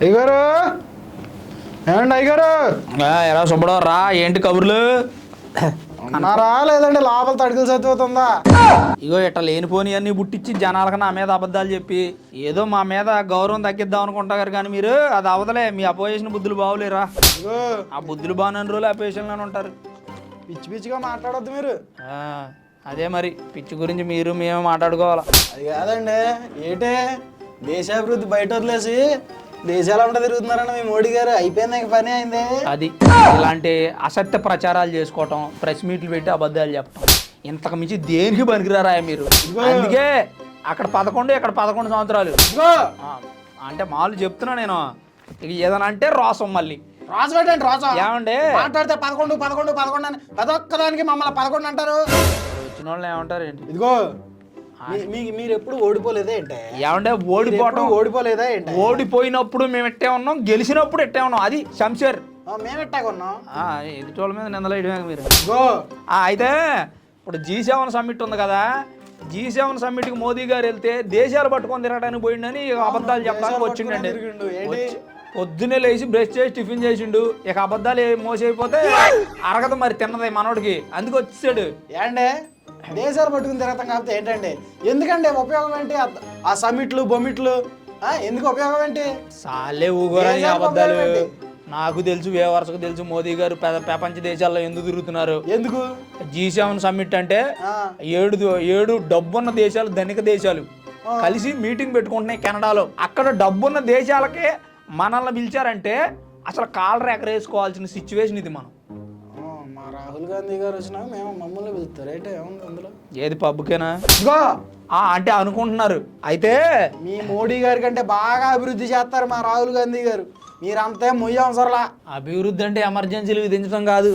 అయ్యగారు ఏమండి అయ్యగారు ఎలా సుబ్బడో రా, ఏంటి కబుర్లు? అన్నారా లేదండి లోపల తడికలు చదివుతుందా? ఇగో ఇట్లా లేనిపోని అన్ని బుట్టించి జనాలకు నా మీద అబద్ధాలు చెప్పి ఏదో మా మీద గౌరవం తగ్గిద్దాం అనుకుంటారు కానీ మీరు అది అవదలే. మీ అపోజిషన్ బుద్ధులు బాగులేరా. ఇదిగో ఆ బుద్ధులు బాగున్న రోజులు అపోజిషన్లోనే ఉంటారు. పిచ్చి పిచ్చిగా మాట్లాడొద్దు మీరు. అదే మరి పిచ్చి గురించి మీరు మేము మాట్లాడుకోవాలా. అది కాదండి, ఏంటే దేశాభివృద్ధి బయట వదిలేసి దేశాలంతా తిరుగుతున్నారన్న మీ మోడీ గారు. అయిపోయింది, ఇంక పని అయింది. అది ఇలాంటి అసత్య ప్రచారాలు చేసుకోవటం, ప్రెస్ మీట్లు పెట్టి అబద్ధాలు చెప్పటం, ఇంతకు మించి దేనికి పనికిరారా మీరు? అందుకే అక్కడ 11 ఇక్కడ 11 సంవత్సరాలు. అంటే మామూలు చెప్తున్నా నేను. ఇక ఏదైనా అంటే రోసం మళ్ళీ రాజు పెట్టండి. రాజు ఏమంటే మాట్లాడితే 11 11 11 అని ప్రతొక్కదానికి మమ్మల్ని 11 అంటారు. వచ్చిన వాళ్ళని ఏమంటారు ఏంటి? ఇదిగో మీరు ఎప్పుడు ఓడిపోలేదే ఏంటే? ఏమంటే ఓడిపోవటం ఓడిపోలేదా ఏంటి? ఓడిపోయినప్పుడు మేము ఎట్టే ఉన్నాం, గెలిచినప్పుడు ఎట్టే ఉన్నాం. అది శంషేర్. మేము ఎట్టాకున్నాం ఎదుటి వాళ్ళ మీద నిందలేయడమే మీరు. ఇదిగో అయితే ఇప్పుడు G7 సమ్మిట్ ఉంది కదా, G7 సమ్మిట్కి మోదీ గారు వెళ్తే దేశాలు పట్టుకొని తిరగడానికి పోయిండని అబద్ధాలు చెప్పడానికి వచ్చిండండి. పొద్దున్నే లేచి బ్రష్ చేసి టిఫిన్ చేసిండు. ఇక అబద్ధాలు మోసైపోతే అరగదు మరి తిన్నది మనోడికి, అందుకు వచ్చాడు. ఏంటే దేశాలు పట్టుకుని తిరగతాం కాబట్టి ఏంటండి? ఎందుకండి ఉపయోగం ఏంటి? ఆ సమ్మిట్లు బొమ్మిట్లు ఎందుకు ఉపయోగం ఏంటి? సాలే ఊగోరని అబద్ధాలు. నాకు తెలుసు, వరుసకు తెలుసు మోదీ గారు ప్రపంచ దేశాల్లో ఎందుకు తిరుగుతున్నారు. ఎందుకు? G7 సమ్మిట్ అంటే 7 డబ్బున్న దేశాలు, ధనిక దేశాలు కలిసి మీటింగ్ పెట్టుకుంటున్నాయి కెనడాలో. అక్కడ డబ్బున్న దేశాలకే మనల్ని పిలిచారంటే అసలు కాలర్ ఎగరేసుకోవాల్సిన సిచ్యువేషన్ ఇది. మనం మా రాహుల్ గాంధీ గారు వచ్చినా మేము మమ్మల్ని పిలుస్తారు అయితే ఏముంది అందులో? ఏది పబ్బుకేనా? ఇదిగో అంటే అనుకుంటున్నారు. అయితే మీ మోడీ గారి కంటే బాగా అభివృద్ధి చేస్తారు మా రాహుల్ గాంధీ గారు. మీరంతా మొయ్య అవసరంలా. అభివృద్ధి అంటే ఎమర్జెన్సీలు విధించడం కాదు.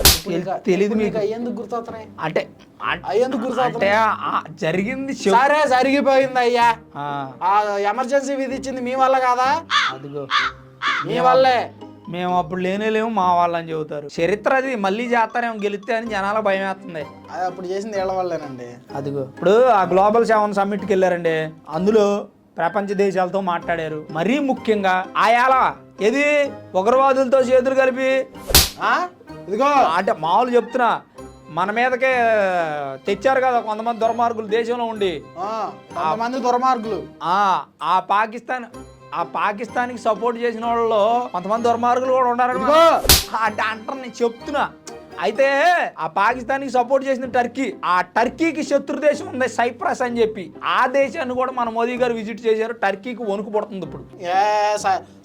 తెలీదు మీకు? అయ్యేందుకు గుర్తొస్తున్నాయి అంటే అయ్యేందుకు గుర్తొస్తున్నాయి? జరిగింది సరే, జరిగిపోయింది అయ్యా. ఆ ఎమర్జెన్సీ విధించింది మీ వల్ల కాదా? అదిగో మీ వల్లే. మేము అప్పుడు లేనేలేము మా వాళ్ళని చెబుతారు. చరిత్ర అది మళ్ళీ చేస్తారేమో గెలిస్తే అని జనాల భయం వేస్తుంది. అది అప్పుడు చేసింది ఏళ్ళ వల్లేనండి. అదిగో ఇప్పుడు ఆ గ్లోబల్ 7 సమ్మిట్కి వెళ్ళారండి. అందులో ప్రపంచ దేశాలతో మాట్లాడారు. మరీ ముఖ్యంగా ఆయాల ఏది ఉగ్రవాదులతో చేతులు కలిపి ఇదిగో అంటే మామూలు చెప్తున్నా, మన మీదకే తెచ్చారు కదా కొంతమంది దుర్మార్గులు దేశంలో ఉండి. కొంతమంది దుర్మార్గులు ఆ పాకిస్తాన్కి సపోర్ట్ చేసిన వాళ్ళలో కొంతమంది దుర్మార్గులు కూడా ఉన్నారు అంటే అంటారు. నేను చెప్తున్నా. అయితే ఆ పాకిస్తాన్కి సపోర్ట్ చేసిన టర్కీ, ఆ టర్కీకి శత్రు దేశం ఉంది సైప్రస్ అని చెప్పి, ఆ దేశాన్ని కూడా మన మోదీ గారు విజిట్ చేశారు. టర్కీకి వణుకు పడుతుంది ఇప్పుడు.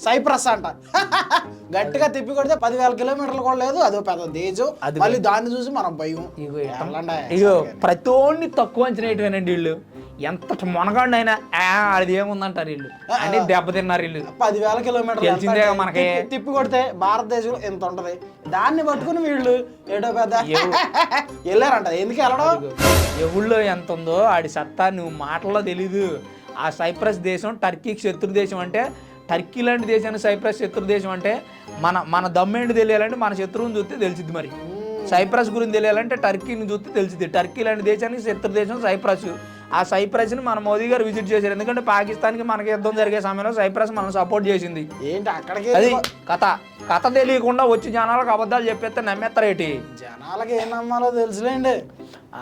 సైప్రస్ అంట గట్టిగా తిప్పి కొడితే 10,000 కిలోమీటర్లు కూడా లేదు. అదో పెద్ద దేశం. మళ్ళీ దాన్ని చూసి మనం భయం. ఇగో ప్రతోడిని తక్కువ అంచనేయటమేనండి వీళ్ళు. ఎంత మొనగాడినైనా అది ఏముందంటారు వీళ్ళు అని దెబ్బతిన్నారు వీళ్ళు. 10,000 కిలోమీటర్లు తెలిసిందే మనకి. తిప్పి కొడితే భారతదేశంలో ఎంత ఉంటది, దాన్ని పట్టుకుని వీళ్ళు ఏడో పెద్ద వెళ్ళారంట. ఎందుకు వెళ్ళడం? ఎవళ్ళో ఎంత ఉందో ఆడి సత్తా నువ్వు మాటల్లో తెలీదు. ఆ సైప్రస్ దేశం టర్కీకి శత్రు దేశం అంటే, టర్కీ లాంటి దేశాన్ని సైప్రస్ శత్రు దేశం అంటే మన దమ్మేంటి తెలియాలంటే మన శత్రువుని చూస్తే తెలిసిద్ది. మరి సైప్రస్ గురించి తెలియాలంటే టర్కీని చూస్తే తెలిసిద్ది. టర్కీ లాంటి దేశానికి శత్రు దేశం సైప్రస్. ఆ సైప్రస్ని మన మోదీ గారు విజిట్ చేశారు. ఎందుకంటే పాకిస్తాన్కి మనకి యుద్ధం జరిగే సమయంలో సైప్రస్ మనం సపోర్ట్ చేసింది. ఏంటి అక్కడికి? అది కథ తెలియకుండా వచ్చి జనాలకు అబద్ధాలు చెప్పేస్తే నమ్మేస్తారేటి? జనాలకి ఏం నమ్మాలో తెలుసులేండి,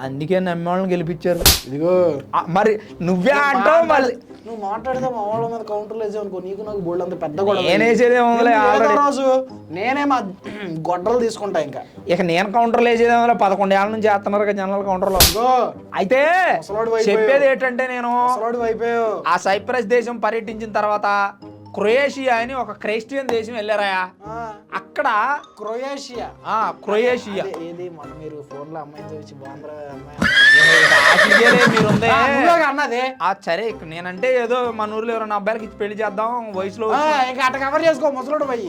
అందుకే నమ్మే వాళ్ళని గెలిపించారు. ఇదిగో మరి నువ్వే అంటావు. మళ్ళీ నువ్వు మాట్లాడితే మా వాళ్ళ మీద కౌంటర్లు వేసావు అనుకో, నీకు నాకు బోల్డ్ అంత పెద్ద రోజు నేనే మా గొడ్డలు తీసుకుంటా. ఇంకా నేను కౌంటర్లు వేసేదేమో 11 ఏళ్ళ నుంచి చేస్తున్నారు కదా జనాలు కౌంటర్లో. అయితే చెప్పేది ఏంటంటే, నేను ఆ సైప్రస్ దేశం పర్యటించిన తర్వాత క్రొయేషియా అని ఒక క్రైస్టియన్ దేశం వెళ్ళారాయా. అక్కడ క్రొయేషియా ఏది మీరు ఫోన్ లో అమ్మాయి చూసి అన్నదే. సరే నేనంటే ఏదో మన ఊర్లో ఎవరైనా అబ్బాయిలకి ఇచ్చి పెళ్లి చేద్దాం వయసులో అట్ట కవర్ చేసుకో ముసలోడు పోయి.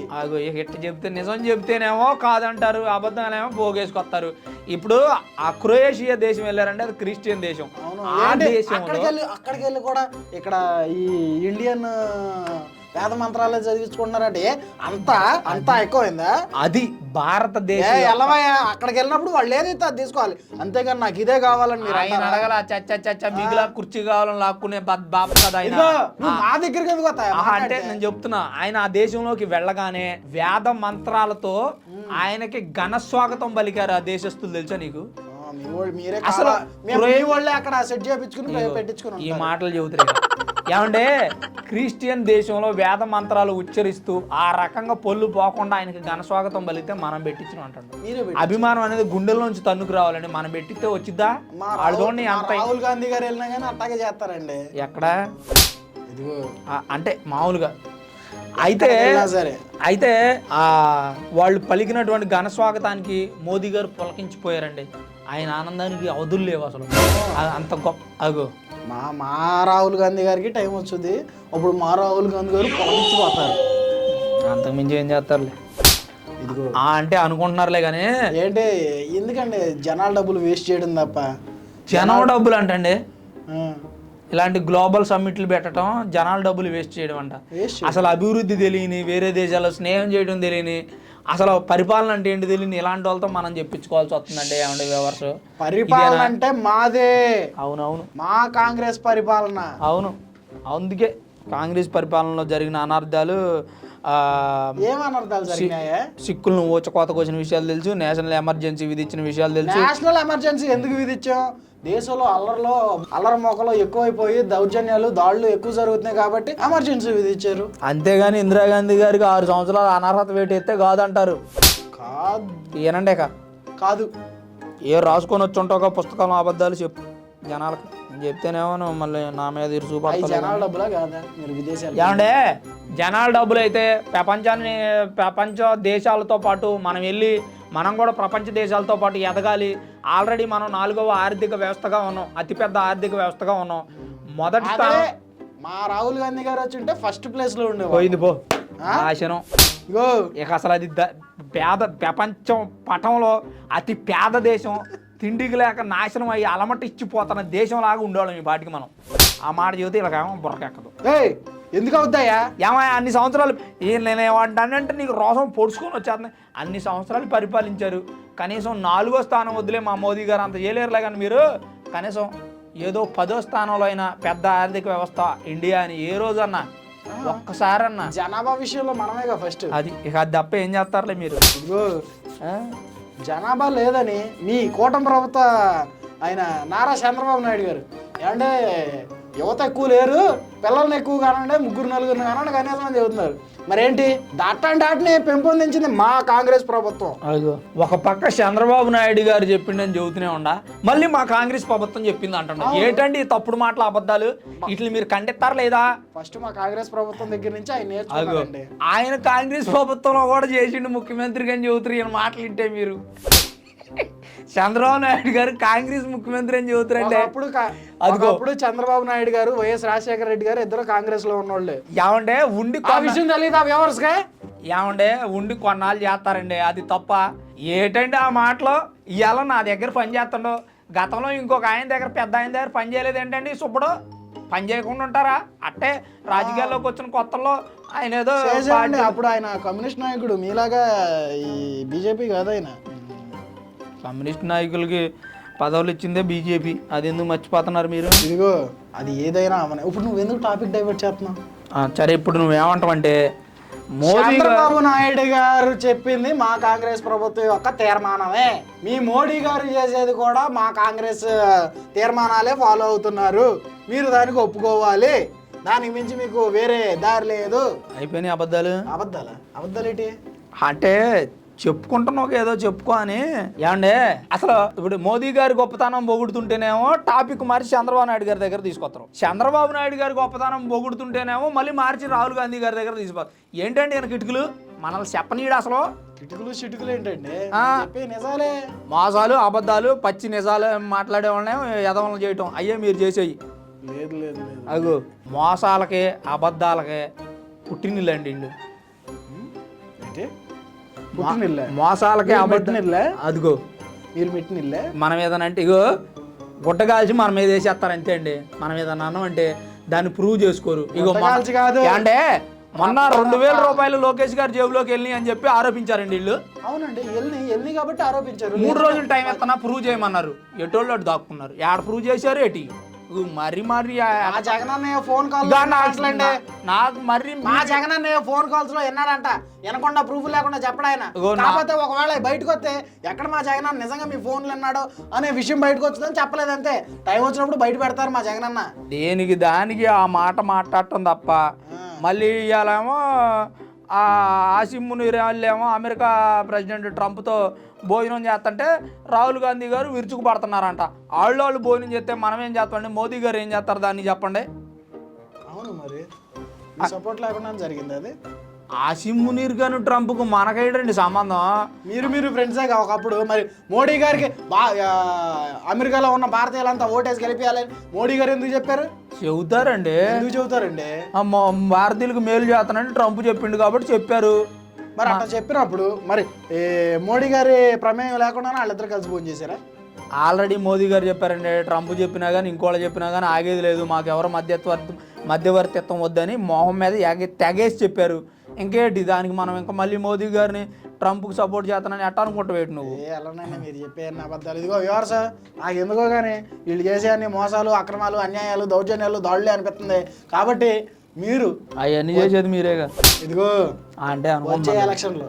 ఎట్ట చెప్తే నిజం చెప్తేనేమో కాదంటారు, అబద్ధాలేమో పోగేసుకొస్తారు. ఇప్పుడు ఆ క్రొయేషియా దేశం వెళ్ళారంటే అది క్రిస్టియన్ దేశం. అక్కడికి వెళ్ళి కూడా ఇక్కడ ఈ ఇండియన్ వేద మంత్రాలు చదివించుకుంటున్నారంటే అంతా ఎక్కువైందా? అది భారతదేశం ఎల్లవయ్యా అక్కడికి వెళ్ళినప్పుడు వాళ్ళు ఏదైతే అది తీసుకోవాలి, అంతేగాని నాకు ఇదే కావాలని మీరు ఆయన అడగల చచ్చ మిగిలిన కుర్చీ కావాలని లాక్కునే బాబు కదా ఆయన. నువ్వు మా దగ్గరికి ఎందుకు వస్తాయా? అంటే నేను చెప్తున్నా, ఆయన ఆ దేశంలోకి వెళ్ళగానే వేద మంత్రాలతో ఆయనకి ఘన స్వాగతం పలికారు ఆ దేశస్తులు, తెలుసా నీకు? మీరే అసలు వాళ్ళే అక్కడ సెట్ చేయించుకుని పెట్టించుకుని ఈ మాటలు చెబుతారు. ఏమంటే క్రిస్టియన్ దేశంలో వేద మంత్రాలు ఉచ్చరిస్తూ ఆ రకంగా పొల్లు పోకుండా ఆయనకి ఘన స్వాగతం పలికితే మనం పెట్టించిన అంటాడు. అభిమానం అనేది గుండెల్లోంచి తన్నుకు రావాలండి, మనం పెట్టితే వచ్చిద్దా? చూడండి అంత. రాహుల్ గాంధీ గారు వెళ్ళినా కానీ అట్టాగే చేస్తారండి. ఎక్కడ అంటే మామూలుగా అయితే వాళ్ళు పలికినటువంటి ఘన స్వాగతానికి మోదీ గారు పులకించిపోయారండి. ఆయన ఆనందానికి అవధులు లేవు అసలు, అంత గొప్ప. అగో మా రాహుల్ గాంధీ గారికి టైం వచ్చింది, అప్పుడు మా రాహుల్ గాంధీ గారు పొలకించిపోతారు. అంతకుమించి ఏం చేస్తారులే, ఇదిగో అంటే అనుకుంటున్నారులే. కానీ ఏంటి ఎందుకండి జనాల డబ్బులు వేస్ట్ చేయడం తప్ప? జనం డబ్బులు అంటండి, ఇలాంటి గ్లోబల్ సమ్మిట్లు పెట్టడం జనాల డబ్బులు వేస్ట్ చేయడం అంట. అసలు అభివృద్ధి తెలియని, వేరే దేశాల్లో స్నేహం చేయడం తెలియని, అసలు పరిపాలన అంటే ఏంటి తెలియని ఇలాంటి వాళ్ళతో మనం చెప్పించుకోవాల్సి వస్తుందండి. ఏమంటే వ్యవస్థ పరిపాలన అంటే మాదే. అవునవును, మా కాంగ్రెస్ పరిపాలన. అవును, అందుకే కాంగ్రెస్ పరిపాలనలో జరిగిన అనర్థాలు, ఏమనర్థాలు జరిగినాయా? సిక్కులను ఊచకోత కోసిన విషయాలు తెలుసు, నేషనల్ ఎమర్జెన్సీ విధించిన విషయాలు తెలుసు. నేషనల్ ఎమర్జెన్సీ ఎందుకు విధించాం? దేశంలో అల్లరి మొక్కలు ఎక్కువైపోయి దౌర్జన్యాలు దాడులు ఎక్కువ జరుగుతున్నాయి కాబట్టి ఎమర్జెన్సీ విధించారు. అంతేగాని ఇందిరాగాంధీ గారికి 6 సంవత్సరాలు అనర్హత వేటు ఎత్తే కాదంటారు. కాదు ఏనండే కాదు, ఏ రాసుకొని వచ్చి ఉంటావు పుస్తకాలు అబద్ధాలు చెప్పు జనాలకు. చెప్తేనేమో మళ్ళీ నా మీద జనాల డబ్బులా కాదా మీరు విదేశాలు? ఏమంటే జనాల డబ్బులు అయితే ప్రపంచ దేశాలతో పాటు మనం వెళ్ళి మనం కూడా ప్రపంచ దేశాలతో పాటు ఎదగాలి. ఆల్రెడీ మనం 4వ ఆర్థిక వ్యవస్థగా ఉన్నాం, అతిపెద్ద ఆర్థిక వ్యవస్థగా ఉన్నాం. మొదటి స్థానం మా రాహుల్ గాంధీ గారు వచ్చి ఉంటే ఫస్ట్ ప్లేస్ లో ఉండే పోయింది పో నాశనం. ఇక అసలు అది ప్రపంచం పటంలో అతి పేద దేశం, తిండికి లేక నాశనం అయ్యి అలమట ఇచ్చిపోతున్న దేశం లాగా ఉండేవాళ్ళం ఈ పాటికి మనం. ఆ మాట చెబితే ఇలాగేమో బుర్రకెక్కదు. ఎందుకు అవుతాయా? ఏమయ్యా అన్ని సంవత్సరాలు నేనేమంటానంటే నీకు రోసం పొడుచుకొని వచ్చేస్తుంది. అన్ని సంవత్సరాలు పరిపాలించారు, కనీసం 4వ స్థానం వద్దులే మా మోదీ గారు అంత చేయలేరులే. కానీ మీరు కనీసం ఏదో 10వ స్థానంలో అయినా పెద్ద ఆర్థిక వ్యవస్థ ఇండియా అని ఏ రోజన్నా ఒక్కసారన్నా. జనాభా విషయంలో మనమేగా ఫస్ట్. అది ఇక అది తప్ప ఏం చేస్తారులే మీరు. జనాభా లేదని మీ కూటమి ప్రభుత్వ ఆయన నారా చంద్రబాబు నాయుడు గారు ఏమంటే యువత ఎక్కువ లేరు, పిల్లల్ని ఎక్కువ కానండి, 3-4 కానండి కనీసం అని చెబుతున్నారు. మరేంటి దాటాన్ని పెంపొందించింది మా కాంగ్రెస్ ప్రభుత్వం. ఒక పక్క చంద్రబాబు నాయుడు గారు చెప్పిండని చెబుతూనే ఉండా, మళ్ళీ మా కాంగ్రెస్ ప్రభుత్వం చెప్పింది అంటున్నాం. ఏంటండి తప్పుడు మాటలు అబద్ధాలు? వీటిని మీరు ఖండిస్తారా లేదా? ఫస్ట్ మా కాంగ్రెస్ ప్రభుత్వం దగ్గర నుంచి ఆయన నేర్చుకోండి. ఆయన కాంగ్రెస్ ప్రభుత్వంలో కూడా చేసిండు ముఖ్యమంత్రిగా అని చెబుతారు. ఈయన మాటలు వింటే మీరు చంద్రబాబు నాయుడు గారు కాంగ్రెస్ ముఖ్యమంత్రి అని చెబుతారండి. అప్పుడు చంద్రబాబు నాయుడు గారు, వైఎస్ రాజశేఖర రెడ్డి గారు ఇద్దరు కాంగ్రెస్ లో ఉన్నోళ్ళే. ఏమంటే ఉండి విషయం తెలియదు ఆ వ్యవస్థగా. ఏమంటే ఉండి కొన్నాళ్ళు చేస్తారండి, అది తప్ప. ఏటండి ఆ మాటలో? ఇవాళ నా దగ్గర పని చేస్తుండో, గతంలో ఇంకొక ఆయన దగ్గర పెద్ద ఆయన దగ్గర పని చేయలేదు ఏంటండి? సుబ్బడు పని చేయకుండా ఉంటారా? అట్టే రాజకీయాల్లోకి వచ్చిన కొత్తలో ఆయన ఏదో అప్పుడు ఆయన కమ్యూనిస్ట్ నాయకుడు, మీలాగా ఈ బీజేపీ కాదు. ఆయన కమ్యూనిస్ట్ నాయకులకి పదవులు ఇచ్చిందే బీజేపీ, అది ఎందుకు మర్చిపోతున్నారు మీరు? ఇదిగో అది ఏదైనా ఇప్పుడు నువ్వు ఎందుకు టాపిక్ డైవర్ట్ చేస్తున్నావు? సరే ఇప్పుడు నువ్వేమంటావంటే చంద్రబాబు నాయుడు గారు చెప్పింది మా కాంగ్రెస్ ప్రభుత్వం యొక్క తీర్మానమే, మీ మోడీ గారు చేసేది కూడా మా కాంగ్రెస్ తీర్మానాలే ఫాలో అవుతున్నారు, మీరు దానికి ఒప్పుకోవాలి, దానికి మించి మీకు వేరే దారి లేదు. అయిపోయినాయి అబద్ధాలు. అబద్ధాలు ఏంటి అంటే చెప్పుకుంటున్నావు ఏదో చెప్పుకో అని. ఏమండే అసలు ఇప్పుడు మోదీ గారి గొప్పతనం పొగుడుతుంటేనేమో టాపిక్ మార్చి చంద్రబాబు నాయుడు గారి దగ్గర తీసుకొస్తారు, చంద్రబాబు నాయుడు గారి గొప్పతనం పొగుడుతుంటేనేమో మళ్ళీ మార్చి రాహుల్ గాంధీ గారి దగ్గర తీసుకొస్తారు. ఏంటండి ఈయన కిటుకులు? మనల్ని చెప్పనీడు అసలు. చిటుకులు ఏంటండి? నిజాలే, మోసాలు, అబద్ధాలు, పచ్చి నిజాలు మాట్లాడే వాళ్ళని ఎదవలను చేయటం అయ్యే మీరు చేసేయి. లేదు అగో మోసాలకే అబద్ధాలకే పుట్టినిల్లండి ఇల్లు. మోసాలకే అబద్ధాలే అదిగో మీరు మెట్టినిల్లే. మనం ఏదైనా అంటే ఇగో గుట్ట కాల్చి మన మీద వేసేస్తారు అంతే అండి. మనం ఏదన్నా అన్నం అంటే దాన్ని ప్రూవ్ చేసుకోరు. ఇగో కాదు అంటే మొన్న 2,000 రూపాయలు లోకేష్ గారి జేబులోకి వెళ్ళి అని చెప్పి ఆరోపించారండి వీళ్ళు. అవునండి, వెళ్ళి కాబట్టి ఆరోపించారు. 3 రోజులు టైం ఎత్తనా ప్రూవ్ చేయమన్నారు. ఎటోళ్ళు అటు దాక్కున్నారు. ఏడ ప్రూవ్ చేశారు ఏటి మరి మా జగనన్నయ్య ఫోన్ కాల్ నాకు మరి మా జగనన్నయ్య ఫోన్ కాల్స్ లో విన్నాడంట, వినకుండా ప్రూఫ్ లేకుండా చెప్పడాయన. కాకపోతే ఒకవేళ బయటకు వస్తే ఎక్కడ మా జగనన్న నిజంగా మీ ఫోన్లు విన్నాడో అనే విషయం బయటకు వచ్చిందని చెప్పలేదు అంతే. టైం వచ్చినప్పుడు బయట పెడతారు మా జగనన్న. దేనికి దానికి ఆ మాట మాట్లాడటం తప్ప మళ్ళీ ఇవాళేమో ఆసిమ్ మునీర్ వాళ్ళేమో అమెరికా ప్రెసిడెంట్ ట్రంప్తో భోజనం చేస్తుంటే రాహుల్ గాంధీ గారు విరుచుకు పడుతున్నారంట. వాళ్ళు భోజనం చేస్తే మనం ఏం చేస్తామండి, మోదీ గారు ఏం చేస్తారు దాన్ని చెప్పండి. అవును, మరి సపోర్ట్ లేకుండా జరిగింది అది. ఆసిమ్ మునీర్ గారు ట్రంప్కు మనకేంటండి సంబంధం? మీరు ఫ్రెండ్సే ఒకప్పుడు. మరి మోడీ గారికి అమెరికాలో ఉన్న భారతీయులంతా ఓటేసి గెలిపించాలని మోడీ గారు ఎందుకు చెప్పారు? చెబుతారండి. ఎందుకు చెబుతారండి? భారతీయులకు మేలు చేస్తానని ట్రంప్ చెప్పిండు కాబట్టి చెప్పారు. మరి అట్లా చెప్పినప్పుడు మరి మోడీ గారి ప్రమేయం లేకుండా వాళ్ళిద్దరు కలిసి ఫోన్ చేశారా? ఆల్రెడీ మోదీ గారు చెప్పారండి, ట్రంప్ చెప్పినా కానీ ఇంకోళ్ళు చెప్పినా కానీ ఆగేది లేదు, మాకెవరు మధ్యవర్తిత్వం వద్దని మొహం మీద తెగేసి చెప్పారు. ఇంకేంటి దానికి మనం ఇంకా మళ్ళీ మోదీ గారిని ట్రంప్కి సపోర్ట్ చేస్తానని ఎట్టా అనుకుంటావేటి నువ్వు? ఎలానైనా మీరు చెప్పే అబద్ధాలు. ఇదిగో వ్యూవర్స్, నాకు ఎందుకో కానీ వీళ్ళు చేసే అన్ని మోసాలు, అక్రమాలు, అన్యాయాలు, దౌర్జన్యాలు, దాడులే అనిపిస్తుంది. కాబట్టి మీరు అవన్నీ చేసేది మీరేగా. ఇదిగో అంటే వచ్చే ఎలక్షన్లో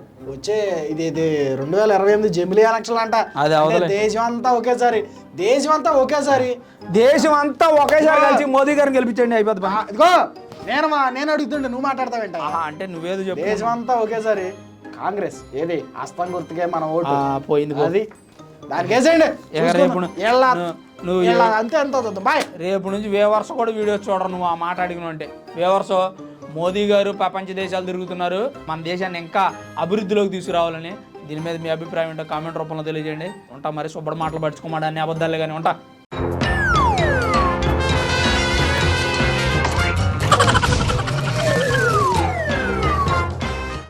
ఇది 2028 జమిలీ ఎలక్షన్ అంట. దేశం అంతా ఒకేసారి కలిసి మోదీ గారిని గెలిపించండి అయిపోతుంది. ఇదిగో నేను అడుగుతుండే నువ్వు మాట్లాడతావేంట? అంటే నువ్వేదో చెప్పు. దేశం అంతా ఒకేసారి కాంగ్రెస్ ఏది హస్తం గుర్తుకే మన ఓటు పోయింది, అది దానికి వేసేయండి. అంతే ఎంత బాయ్. రేపు నుంచి వేవర్స్ కూడా వీడియోస్ చూడరు నువ్వు ఆ మాట అడిగిన అంటే. వేవర్స్ మోదీ గారు ప్రపంచ దేశాలు తిరుగుతున్నారు, మన దేశాన్ని ఇంకా అభివృద్ధిలోకి తీసుకురావాలని. దీని మీద మీ అభిప్రాయం ఏంటో కామెంట్ రూపంలో తెలియజేయండి. ఉంటా మరి శుభ్ర మాటలు పడుచుకోమని అన్ని అబద్ధాలే కానీ ఉంటా.